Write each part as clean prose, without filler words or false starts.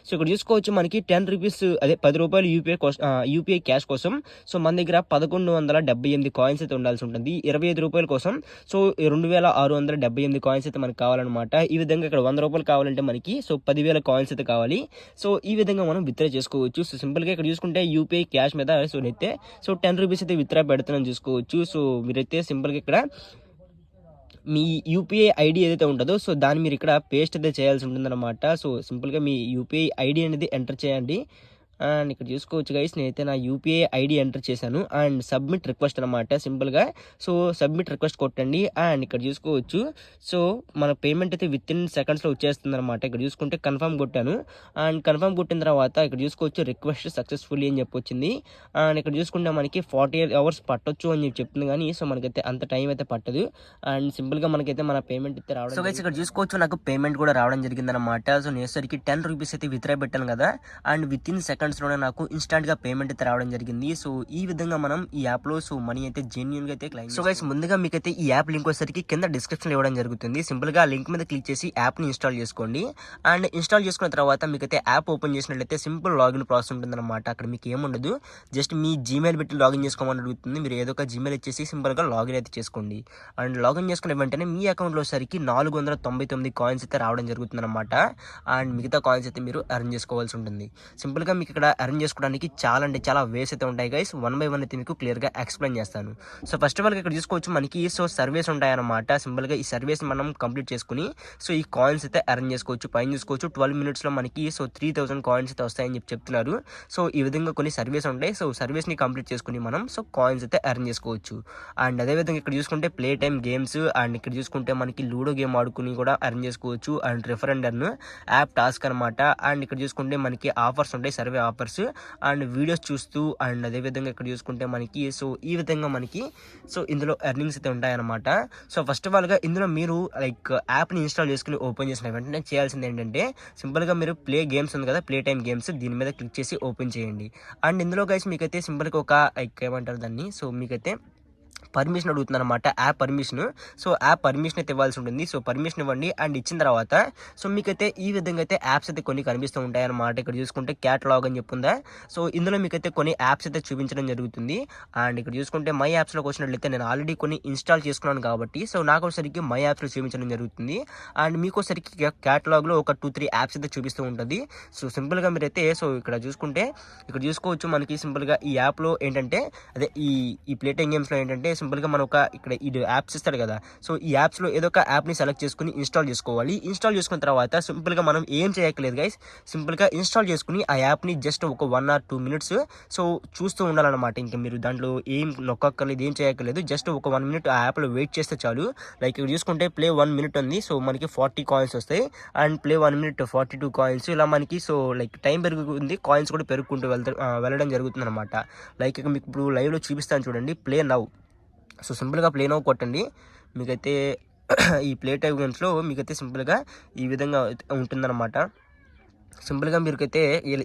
So ఇక్కడ చూసుకోవచ్చు మనకి రూ. 10 అదే రూ. 10 యూపీఐ క్యాష్ కోసం సో మన దగ్గర 1178 కాయిన్స్ అయితే ఉండాల్సి ఉంటుంది. రూ. 25 కోసం సో 2678 కాయిన్స్ అయితే మనకు కావాలన్నమాట. ఈ విధంగా ఇక్కడ రూ. 100 కావాలంటే మనకి సో 10,000 కాయిన్స్ అయితే కావాలి. సో ఈ విధంగా మనం విత్డ్రా చేసుకోవచ్చు. సో సింపుల్గా ఇక్కడ చూసుకుంటే యూపీఐ క్యాష్ మీద సో అయితే సో రూ. 10 అయితే విత్డ్రా పెడుతున్నాను చూసుకోవచ్చు. సో మీరైతే సింపుల్గా ఇక్కడ మీ యూపీఐ ఐడి ఏదైతే ఉంటుందో సో దాన్ని మీరు ఇక్కడ పేస్ట్ అయితే చేయాల్సి ఉంటుందన్నమాట. సో సింపుల్గా మీ యూపీఐ ఐడి అనేది ఎంటర్ చేయండి. అండ్ ఇక్కడ చూసుకోవచ్చు గైస్, నేనైతే నా యూపీఐ ఐడి ఎంటర్ చేశాను అండ్ సబ్మిట్ రిక్వెస్ట్ అనమాట. సింపుల్గా సో సబ్మిట్ రిక్వెస్ట్ కొట్టండి అండ్ ఇక్కడ చూసుకోవచ్చు సో మన పేమెంట్ అయితే విత్ ఇన్ సెకండ్స్లో వచ్చేస్తుంది అనమాట. ఇక్కడ చూసుకుంటే కన్ఫర్మ్ కొట్టాను అండ్ కన్ఫర్మ్ కొట్టిన తర్వాత ఇక్కడ చూసుకోవచ్చు రిక్వెస్ట్ సక్సెస్ఫుల్లీ అని చెప్పొచ్చింది. అండ్ ఇక్కడ చూసుకుంటే మనకి 48 hours పట్టొచ్చు అని చెప్తుంది, కానీ సో మనకైతే అంత టైం అయితే పట్టదు. అండ్ సింపుల్గా మనకైతే మన పేమెంట్ అయితే రావడం. సో గైస్ ఇక్కడ చూసుకోవచ్చు నాకు పేమెంట్ కూడా రావడం జరిగిందనమాట. సో నేసరికి రూ. 10 అయితే విత్డ్రా పెట్టాను కదా అండ్ విత్ ఇన్ సెకండ్స్లోనే నాకు ఇన్స్టాంట్గా పేమెంట్ అయితే రావడం జరిగింది. సో ఈ విధంగా మనం ఈ యాప్లో సో మనీ అయితే జెన్యూన్గా అయితే క్లైమ్. సో గైస్ ముందుగా మీకైతే ఈ యాప్ లింక్ వచ్చేసరికి కింద డిస్క్రిప్షన్లో ఇవ్వడం జరుగుతుంది. సింపుల్గా ఆ లింక్ మీద క్లిక్ చేసి యాప్ని ఇన్స్టాల్ చేసుకోండి. అండ్ ఇన్స్టాల్ చేసుకున్న తర్వాత మీకైతే యాప్ ఓపెన్ చేసినట్లయితే సింపుల్ లాగిన్ ప్రాసెస్ ఉంటుందన్నమాట. అక్కడ మీకు ఏముండదు, జస్ట్ మీ జీమెయిల్ పెట్టి లాగిన్ చేసుకోమని అడుగుతుంది. మీరు ఏదో ఒక జీమెయిల్ ఇచ్చేసి సింపుల్గా లాగిన్ అయితే చేసుకోండి. అండ్ లాగిన్ చేసుకున్న వెంటనే మీ అకౌంట్లో వచ్చేసరికి 499 కాయిన్స్ అయితే రావడం జరుగుతుంది అనమాట. అండ్ మిగతా కాయిన్స్ అయితే మీరు ఎర్న్ చేసుకోవాల్సి ఉంటుంది. సింపుల్గా మీకు ఇక్కడ ఎర్న్ చేసుకోవడానికి చాలా అంటే చాలా వేస్ అయితే ఉంటాయి గైస్. 1 by 1 అయితే మీకు క్లియర్గా ఎక్స్ప్లెయిన్ చేస్తాను. సో ఫస్ట్ ఆఫ్ ఆల్ ఇక్కడ చూసుకోవచ్చు మనకి సో సర్వేస్ ఉంటాయన్నమాట. సింపుల్గా ఈ సర్వేస్ మనం కంప్లీట్ చేసుకుని సో ఈ కాయిన్స్ అయితే ఎర్న్ చేసుకోవచ్చు. పైన చూసుకోవచ్చు 12 minutesలో మనకి సో 3000 కాయిన్స్ అయితే వస్తాయని చెప్తున్నారు. సో ఈ విధంగా కొన్ని సర్వేస్ ఉంటాయి. సో సర్వేస్ని కంప్లీట్ చేసుకుని మనం సో కాయిన్స్ అయితే ఎర్న్ చేసుకోవచ్చు. అండ్ అదేవిధంగా ఇక్కడ చూసుకుంటే ప్లే టైమ్ గేమ్స్ అండ్ ఇక్కడ చూసుకుంటే మనకి లూడో గేమ్ ఆడుకుని కూడా ఎర్న్ చేసుకోవచ్చు. అండ్ రిఫరెండర్ను యాప్ టాస్క్ అనమాట. అండ్ ఇక్కడ చూసుకుంటే మనకి ఆఫర్స్ ఉంటాయి, సర్వే ఆఫర్స్ అండ్ వీడియోస్ చూస్తూ అండ్ అదేవిధంగా ఇక్కడ చూసుకుంటే మనకి సో ఈ విధంగా మనకి సో ఇందులో ఎర్నింగ్స్ అయితే ఉంటాయన్నమాట. సో ఫస్ట్ ఆఫ్ ఆల్గా ఇందులో మీరు లైక్ యాప్ని ఇన్స్టాల్ చేసుకుని ఓపెన్ చేసిన వెంటనే చేయాల్సింది ఏంటంటే సింపుల్గా మీరు ప్లే గేమ్స్ ఉంది కదా, ప్లే టైమ్ గేమ్స్, దీని మీద క్లిక్ చేసి ఓపెన్ చేయండి. అండ్ ఇందులో గైస్ మీకైతే సింపుల్గా ఒక లైక్ ఏమంటారు దాన్ని, సో మీకైతే పర్మిషన్ అడుగుతుంది అనమాట, app permission. So app permission అయితే ఇవ్వాల్సి ఉంటుంది. సో పర్మిషన్ ఇవ్వండి అండ్ ఇచ్చిన తర్వాత సో మీకైతే ఈ విధంగా అయితే యాప్స్ అయితే కొన్ని కనిపిస్తూ ఉంటాయి అనమాట. ఇక్కడ చూసుకుంటే క్యాటలాగ్ అని చెప్పుందా, సో ఇందులో మీకైతే కొన్ని యాప్స్ అయితే చూపించడం జరుగుతుంది. అండ్ ఇక్కడ చూసుకుంటే మై యాప్స్లోకి వచ్చినట్లయితే నేను ఆల్రెడీ కొన్ని ఇన్స్టాల్ చేసుకున్నాను కాబట్టి సో నాకు ఒకసారికి మై యాప్స్లో చూపించడం జరుగుతుంది. అండ్ మీకు ఒకసారికి క్యాటలాగ్లో ఒక 2-3 యాప్స్ అయితే చూపిస్తూ ఉంటుంది. సో సింపుల్గా మీరైతే సో ఇక్కడ చూసుకుంటే ఇక్కడ చూసుకోవచ్చు మనకి సింపుల్గా ఈ యాప్లో ఏంటంటే అదే ఈ ప్లే టైమ్ గేమ్స్లో ఏంటంటే సింపుల్గా మనం ఒక ఇక్కడ ఇది యాప్స్ ఇస్తాడు కదా, సో ఈ యాప్స్లో ఏదో ఒక యాప్ని సెలెక్ట్ చేసుకుని ఇన్స్టాల్ చేసుకోవాలి. ఇన్స్టాల్ చేసుకున్న తర్వాత సింపుల్గా మనం ఏం చేయక్కర్లేదు గైస్, సింపుల్గా ఇన్స్టాల్ చేసుకుని ఆ యాప్ని జస్ట్ ఒక 1 or 2 minutes సో చూస్తూ ఉండాలన్నమాట. ఇంకా మీరు దాంట్లో ఏం నొక్కక్కర్లేదు, ఏం చేయక్కర్లేదు, జస్ట్ ఒక 1 minute ఆ యాప్లో వెయిట్ చేస్తే చాలు. లైక్ ఇక్కడ చూసుకుంటే ప్లే 1 minute ఉంది, సో మనకి 40 కాయిన్స్ వస్తాయి. అండ్ ప్లే 1 minute 42 కాయిన్స్, ఇలా మనకి సో లైక్ టైం పెరుగుతుంది, కాయిన్స్ కూడా పెరుగుకుంటూ వెళ్ళడం జరుగుతుంది అనమాట. లైక్ ఇక మీకు ఇప్పుడు లైవ్లో చూపిస్తాను చూడండి, ప్లే నవ్. సో సింపుల్గా ప్లే నవ్ కొట్టండి. మీకైతే ఈ ప్లే టైమ్ గేమ్స్లో మీకైతే సింపుల్గా ఈ విధంగా ఉంటుందన్నమాట. సింపుల్గా మీరుకైతే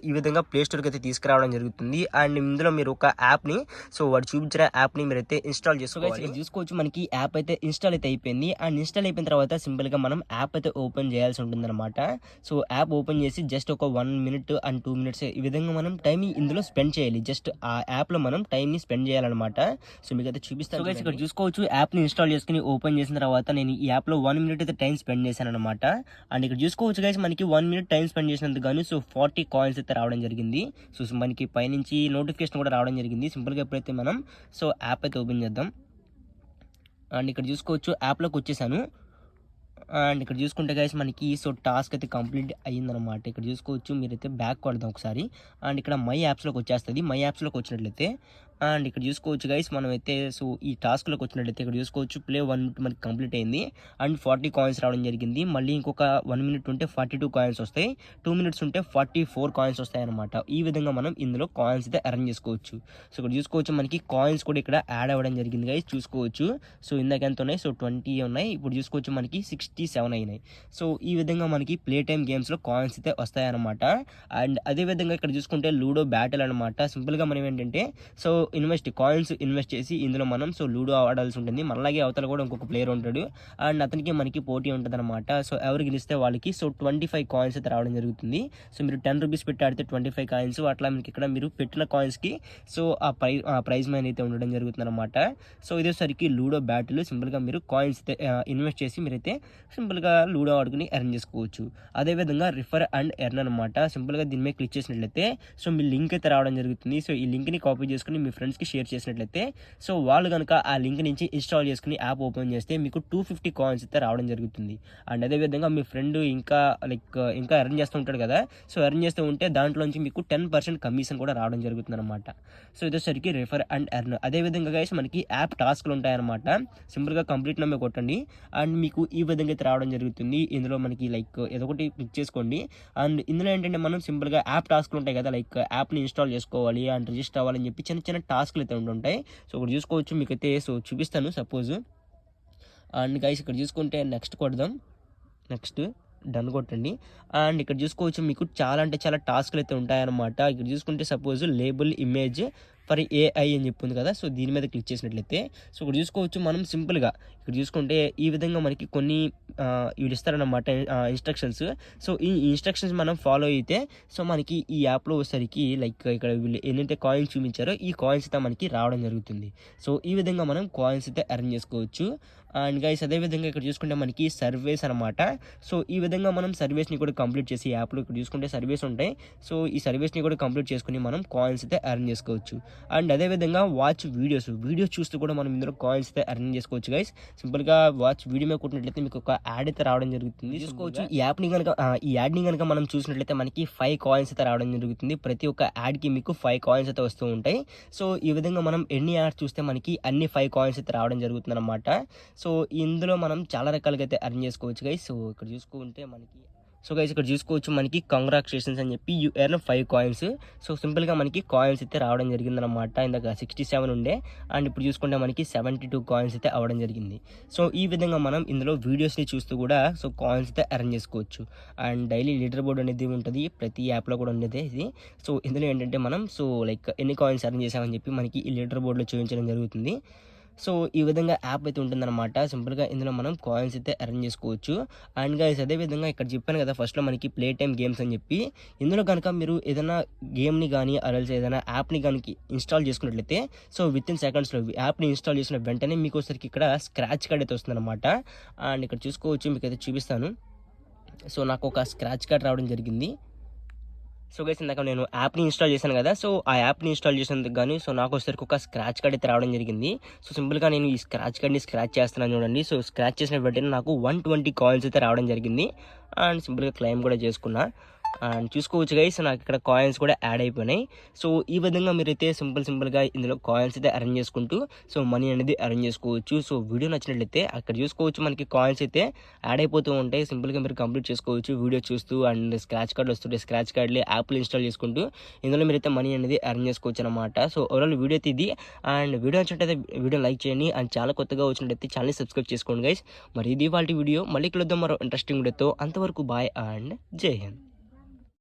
ఈ విధంగా ప్లే స్టోర్కి అయితే తీసుకురావడం జరుగుతుంది. అండ్ ఇందులో మీరు ఒక యాప్ని సో వాడు చూపించిన యాప్ని మీరైతే ఇన్స్టాల్ చేసుకోవాలి. చూసుకోవచ్చు మనకి యాప్ అయితే ఇన్స్టాల్ అయితే అయిపోయింది. అండ్ ఇన్స్టాల్ అయిపోయిన తర్వాత సింపుల్గా మనం యాప్ అయితే ఓపెన్ చేయాల్సి ఉంటుంది అనమాట. సో యాప్ ఓపెన్ చేసి జస్ట్ ఒక 1 minute and 2 minutes ఈ విధంగా మనం టైం ఇందులో స్పెండ్ చేయాలి. జస్ట్ ఆ యాప్లో మనం టైంని స్పెండ్ చేయాలన్నమాట. సో మీకు అయితే చూపిస్తాను. ఇక్కడ చూసుకోవచ్చు యాప్ని ఇన్స్టాల్ చేసుకుని ఓపెన్ చేసిన తర్వాత నేను ఈ యాప్లో 1 minute అయితే టైం స్పెండ్ చేశాను అనమాట. అండ్ ఇక్కడ చూసుకోవచ్చు గైస్ మనకి 1 minute టైం స్పెండ్ చేసినందుకు కానీ సో 40 కాయిన్స్ అయితే రావడం జరిగింది. సో మనకి పైనుంచి నోటిఫికేషన్ కూడా రావడం జరిగింది. సింపుల్గా ఎప్పుడైతే మనం సో యాప్ అయితే ఓపెన్ చేద్దాం. అండ్ ఇక్కడ చూసుకోవచ్చు యాప్లోకి వచ్చేసాను. అండ్ ఇక్కడ చూసుకుంటే గైస్ మనకి సో టాస్క్ అయితే కంప్లీట్ అయ్యిందనమాట. ఇక్కడ చూసుకోవచ్చు మీరైతే బ్యాక్ కొడదాం ఒకసారి. అండ్ ఇక్కడ మై యాప్స్లోకి వచ్చేస్తుంది. మై యాప్స్లోకి వచ్చినట్లయితే అండ్ ఇక్కడ చూసుకోవచ్చు గైస్ మనమైతే సో ఈ టాస్క్లోకి వచ్చినట్లయితే ఇక్కడ చూసుకోవచ్చు ప్లే 1 minute మనకి కంప్లీట్ అయింది. అండ్ 40 కాయిన్స్ రావడం జరిగింది. మళ్ళీ ఇంకొక 1 minute ఉంటే 42 కాయిన్స్ వస్తాయి. 2 minutes ఉంటే 44 కాయిన్స్ వస్తాయి అనమాట. ఈ విధంగా మనం ఇందులో కాయిన్స్ అయితే ఎర్న్ చేసుకోవచ్చు. సో ఇక్కడ చూసుకోవచ్చు మనకి కాయిన్స్ కూడా ఇక్కడ యాడ్ అవ్వడం జరిగింది గైస్, చూసుకోవచ్చు. సో ఇందాక ఎంత ఉన్నాయి, సో 20 ఉన్నాయి. ఇప్పుడు చూసుకోవచ్చు మనకి 67 అయినాయి. సో ఈ విధంగా మనకి ప్లే టైమ్ గేమ్స్లో కాయిన్స్ అయితే వస్తాయన్నమాట. అండ్ అదేవిధంగా ఇక్కడ చూసుకుంటే లూడో బ్యాటిల్ అనమాట. సింపుల్గా మనం ఏంటంటే సో కాయిన్స్ ఇన్వెస్ట్ చేసి ఇందులో మనం సో లూడో ఆడాల్సి ఉంటుంది. మనలాగే అవతల కూడా ఇంకొక ప్లేయర్ ఉంటాడు అండ్ అతనికి మనకి పోటీ ఉంటుందన్నమాట. సో ఎవరు గెలిస్తే వాళ్ళకి సో 25 కాయిన్స్ అయితే రావడం జరుగుతుంది. సో మీరు 10 రూపీస్ పెట్టి ఆడితే 25 కాయిన్స్, అట్లా మీకు ఇక్కడ మీరు పెట్టిన కాయిన్స్కి సో ఆ ప్రైజ్ మనీ అయితే ఉండడం జరుగుతుంది అనమాట. సో ఇదేసరికి లూడో బ్యాటిల్ సింపుల్గా మీరు కాయిన్స్ అయితే ఇన్వెస్ట్ చేసి మీరైతే సింపుల్గా లూడో ఆడుకుని ఎర్న్ చేసుకోవచ్చు. అదేవిధంగా రిఫర్ అండ్ ఎర్న్ అనమాట. సింపుల్గా దీని మీద క్లిక్ చేసినట్లయితే సో మీ లింక్ అయితే రావడం జరుగుతుంది. సో ఈ లింక్ని కాపీ చేసుకుని మీ ఫ్రెండ్స్కి షేర్ చేసినట్లయితే సో వాళ్ళు కనుక ఆ లింక్ నుంచి ఇన్స్టాల్ చేసుకుని యాప్ ఓపెన్ చేస్తే మీకు 250 కాయిన్స్ అయితే రావడం జరుగుతుంది. అండ్ అదేవిధంగా మీ ఫ్రెండ్ ఇంకా ఎర్న్ చేస్తూ ఉంటాడు కదా, సో ఎర్న్ చేస్తూ ఉంటే దాంట్లోంచి మీకు 10% కమిషన్ కూడా రావడం జరుగుతుంది అనమాట. సో ఇదేసరికి రిఫర్ అండ్ ఎర్న్. అదేవిధంగా గైస్ మనకి యాప్ టాస్క్లు ఉంటాయన్నమాట. సింపుల్గా కంప్లీట్ నమ్మే కొట్టండి అండ్ మీకు ఈ విధంగా అయితే రావడం జరుగుతుంది. ఇందులో మనకి ఏదో ఒకటి క్లిక్ చేసుకోండి. అండ్ ఇందులో ఏంటంటే మనం సింపుల్గా యాప్ టాస్క్లు ఉంటాయి కదా, యాప్ని ఇన్స్టాల్ చేసుకోవాలి అండ్ రిజిస్టర్ అవ్వాలని చెప్పి చిన్న చిన్న టాస్క్లు అయితే ఉంటుంటాయి. సో ఇక్కడ చూసుకోవచ్చు, మీకైతే సో చూపిస్తాను సపోజ్. అండ్ గైస్ ఇక్కడ చూసుకుంటే నెక్స్ట్ కొడదాం. నెక్స్ట్ డన్ కొట్టండి. అండ్ ఇక్కడ చూసుకోవచ్చు మీకు చాలా అంటే చాలా టాస్క్లు అయితే ఉంటాయన్నమాట. ఇక్కడ చూసుకుంటే suppose label image for AI అని చెప్పింది కదా, సో దీని మీద క్లిక్ చేసినట్లయితే సో ఇక్కడ చూసుకోవచ్చు మనం సింపుల్గా ఇక్కడ చూసుకుంటే ఈ విధంగా మనకి కొన్ని వీళ్ళు ఇస్తారన్నమాట ఇన్స్ట్రక్షన్స్. సో ఈ ఇన్స్ట్రక్షన్స్ మనం ఫాలో అయితే సో మనకి ఈ యాప్లో వచ్చేసరికి ఇక్కడ వీళ్ళు ఏంటంటే కాయిన్స్ చూపించారో ఈ కాయిన్స్ అయితే మనకి రావడం జరుగుతుంది. సో ఈ విధంగా మనం కాయిన్స్ అయితే ఎర్న్ చేసుకోవచ్చు. అండ్ గైస్ అదేవిధంగా ఇక్కడ చూసుకుంటే మనకి సర్వేస్ అనమాట. సో ఈ విధంగా మనం సర్వేస్ని కూడా కంప్లీట్ చేసి యాప్లో ఇక్కడ చూసుకుంటే సర్వేస్ ఉంటాయి. సో ఈ సర్వేస్ని కూడా కంప్లీట్ చేసుకుని మనం కాయిన్స్ అయితే ఎర్న్ చేసుకోవచ్చు. అండ్ అదేవిధంగా వాచ్ వీడియోస్ చూస్తూ కూడా మనం ఇందులో కాయిన్స్ అయితే ఎర్న్ చేసుకోవచ్చు గైస్. సింపుల్గా వాచ్ వీడియో మీద కొట్టినట్లయితే మీకు ఒక యాడ్ అయితే రావడం జరుగుతుంది. చూసుకోవచ్చు ఈ యాడ్ని కనుక మనం చూసినట్లయితే మనకి 5 కాయిన్స్ అయితే రావడం జరుగుతుంది. ప్రతి ఒక్క యాడ్కి మీకు 5 కాయిన్స్ అయితే వస్తూ ఉంటాయి. సో ఈ విధంగా మనం ఎన్ని యాడ్స్ చూస్తే మనకి అన్ని 5 కాయిన్స్ అయితే రావడం జరుగుతుంది అనమాట. సో ఇందులో మనం చాలా రకాలుగా అయితే ఎర్న్ చేసుకోవచ్చు గైస్. సో ఇక్కడ చూసుకుంటే ఇక్కడ చూసుకోవచ్చు మనకి కంగ్రాచులేషన్స్ అని చెప్పి యూ ఎర్న్ 5 కాయిన్స్. సో సింపుల్గా మనకి కాయిన్స్ అయితే రావడం జరిగిందనమాట. ఇందాక 67 ఉండే అండ్ ఇప్పుడు చూసుకుంటే మనకి 72 కాయిన్స్ అయితే అవ్వడం జరిగింది. సో ఈ విధంగా మనం ఇందులో వీడియోస్ని చూస్తూ కూడా సో కాయిన్స్ అయితే ఎర్న్ చేసుకోవచ్చు. అండ్ డైలీ లీడర్ బోర్డ్ అనేది ఉంటుంది, ప్రతి యాప్లో కూడా ఉండేది ఇది. సో ఇందులో ఏంటంటే మనం సో ఎన్ని కాయిన్స్ ఎర్న్ చేసామని చెప్పి మనకి ఈ లీడర్ బోర్డులో చూపించడం జరుగుతుంది. సో ఈ విధంగా యాప్ అయితే ఉంటుందన్నమాట. సింపుల్గా ఇందులో మనం కాయిన్స్ అయితే ఎర్న్ చేసుకోవచ్చు. అండ్ గైస్ అదేవిధంగా ఇక్కడ చెప్పాను కదా ఫస్ట్లో మనకి ప్లే టైమ్ గేమ్స్ అని చెప్పి, ఇందులో కనుక మీరు ఏదైనా గేమ్ని కానీ అరల్స్ ఏదైనా యాప్ని కానీ ఇన్స్టాల్ చేసుకున్నట్లయితే సో విత్ ఇన్ సెకండ్స్లో యాప్ని ఇన్స్టాల్ చేసిన వెంటనే మీకు ఒకసారికి ఇక్కడ స్క్రాచ్ కార్డ్ అయితే వస్తుందన్నమాట. అండ్ ఇక్కడ చూసుకోవచ్చు, మీకు అయితే చూపిస్తాను. సో నాకు ఒక స్క్రాచ్ కార్డ్ రావడం జరిగింది. సో గైస్ ఇందాక నేను యాప్ని ఇన్స్టాల్ చేశాను కదా, సో ఆ యాప్ని ఇన్స్టాల్ చేసినందుకు కానీ సో నాకు వచ్చేసరికి ఒక స్క్రాచ్ కార్డ్ అయితే రావడం జరిగింది. సో సింపుల్గా నేను ఈ స్క్రాచ్ కార్డ్ని స్క్రాచ్ చేస్తున్నాను చూడండి. సో స్క్రాచ్ చేసిన వెంటనే నాకు 120 కాయిన్స్ అయితే రావడం జరిగింది. అండ్ సింపుల్గా క్లెయిమ్ కూడా చేసుకున్నా. అండ్ చూసుకోవచ్చు గైస్ నాకు ఇక్కడ కాయిన్స్ కూడా యాడ్ అయిపోయినాయి. సో ఈ విధంగా మీరైతే సింపుల్గా ఇందులో కాయిన్స్ అయితే అరేంజ్ చేసుకుంటూ సో మనీ అనేది అరేంజ్ చేసుకోవచ్చు. సో వీడియో నచ్చినట్లయితే అక్కడ చూసుకోవచ్చు మనకి కాయిన్స్ అయితే యాడ్ అయిపోతూ ఉంటాయి. సింపుల్గా మీరు కంప్లీట్ చేసుకోవచ్చు వీడియో చూస్తూ. అండ్ స్క్రాచ్ కార్డ్ వస్తుంటే స్క్రాచ్ కార్డ్లే యాప్లు ఇన్స్టాల్ చేసుకుంటూ ఇందులో మీరైతే మనీ అనేది అరేంజ్ చేసుకోవచ్చు అనమాట. సో ఓవరాల్ వీడియో అయితే ఇది. అండ్ వీడియో నచ్చినట్లయితే వీడియో లైక్ చేయండి. అండ్ చాలా కొత్తగా వచ్చినట్లయితే ఛానల్ని సబ్స్క్రైబ్ చేసుకోండి గైస్. మరి ఇది వాళ్ళ వీడియో, మళ్ళీ కలుద్దాం మరో ఇంట్రెస్టింగ్ వీడియోతో. అంతవరకు బాయ్ అండ్ జై హింద్.